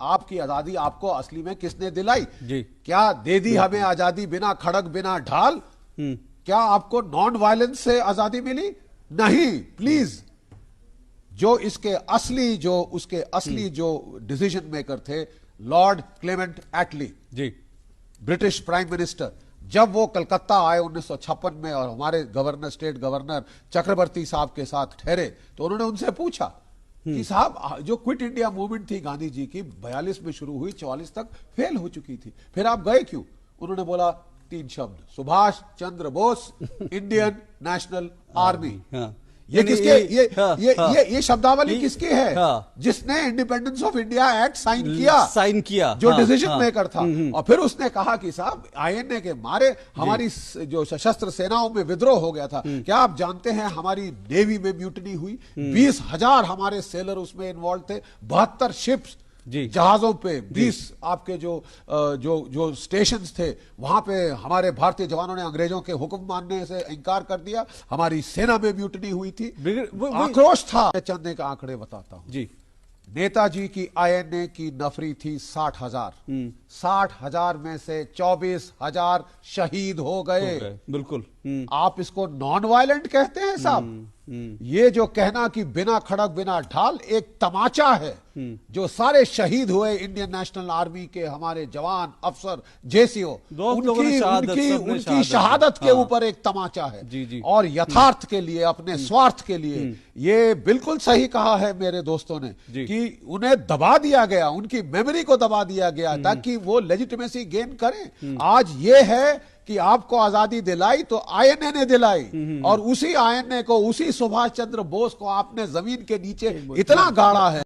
आपकी आजादी आपको असली में किसने दिलाई? जी। क्या दे दी हमें आजादी बिना खड़ग बिना ढाल? क्या आपको नॉन वायलेंस से आजादी मिली? नहीं। प्लीज, जो उसके असली जो डिसीजन मेकर थे, लॉर्ड क्लेमेंट एटली जी, ब्रिटिश प्राइम मिनिस्टर, जब वो कलकत्ता आए 1956 में और हमारे स्टेट गवर्नर चक्रवर्ती साहब के साथ ठहरे, तो उन्होंने उनसे पूछा कि साहब, जो क्विट इंडिया मूवमेंट थी गांधी जी की 42 में शुरू हुई, 44 तक फेल हो चुकी थी, फिर आप गए क्यों? उन्होंने बोला 3 शब्द, Subhash Chandra Bose, Indian national army. ये किसके ये शब्दावली किसकी है? जिसने independence of India act sign किया, जो डिसीजन मेकर था। और फिर उसने कहा कि साहब, आईएनए के मारे हमारी जो सशस्त्र सेनाओं में विद्रोह हो गया था। क्या आप जानते हैं हमारी नेवी में म्यूटनी हुई? 20,000 हमारे सेलर उसमें इन्वॉल्व थे, 72 शिप्स जहाजों पे, 20 आपके जो स्टेशंस थे वहां पे हमारे भारतीय जवानों ने अंग्रेजों के हुक्म मानने से इनकार कर दिया। हमारी सेना में म्यूटनी हुई थी, आक्रोश था। मैं चंद एक आंकड़े बताता हूं जी। नेताजी की आईएनए की नफरी थी 60,000। 60,000 में से 24,000 शहीद हो गए। बिल्कुल। आप इसको नॉन वायलेंट कहते हैं साहब? ये जो कहना कि बिना खड़ग बिना ढाल, एक तमाचा है। जो सारे शहीद हुए इंडियन नेशनल आर्मी के हमारे जवान, अफसर, जेसीओ, उनकी शहादत के ऊपर एक तमाचा है। जी। और यथार्थ के लिए, अपने स्वार्थ के लिए, ये बिल्कुल सही कहा है मेरे दोस्तों ने कि उन्हें दबा दिया गया, उनकी मेमोरी को दबा दिया गया ताकि वो लेजिटिमेसी गेन करें। आज ये है कि आपको आजादी दिलाई तो आईएनए ने दिलाई, और उसी आईएनए को, उसी सुभाष चंद्र बोस को आपने जमीन के नीचे इतना गाड़ा है।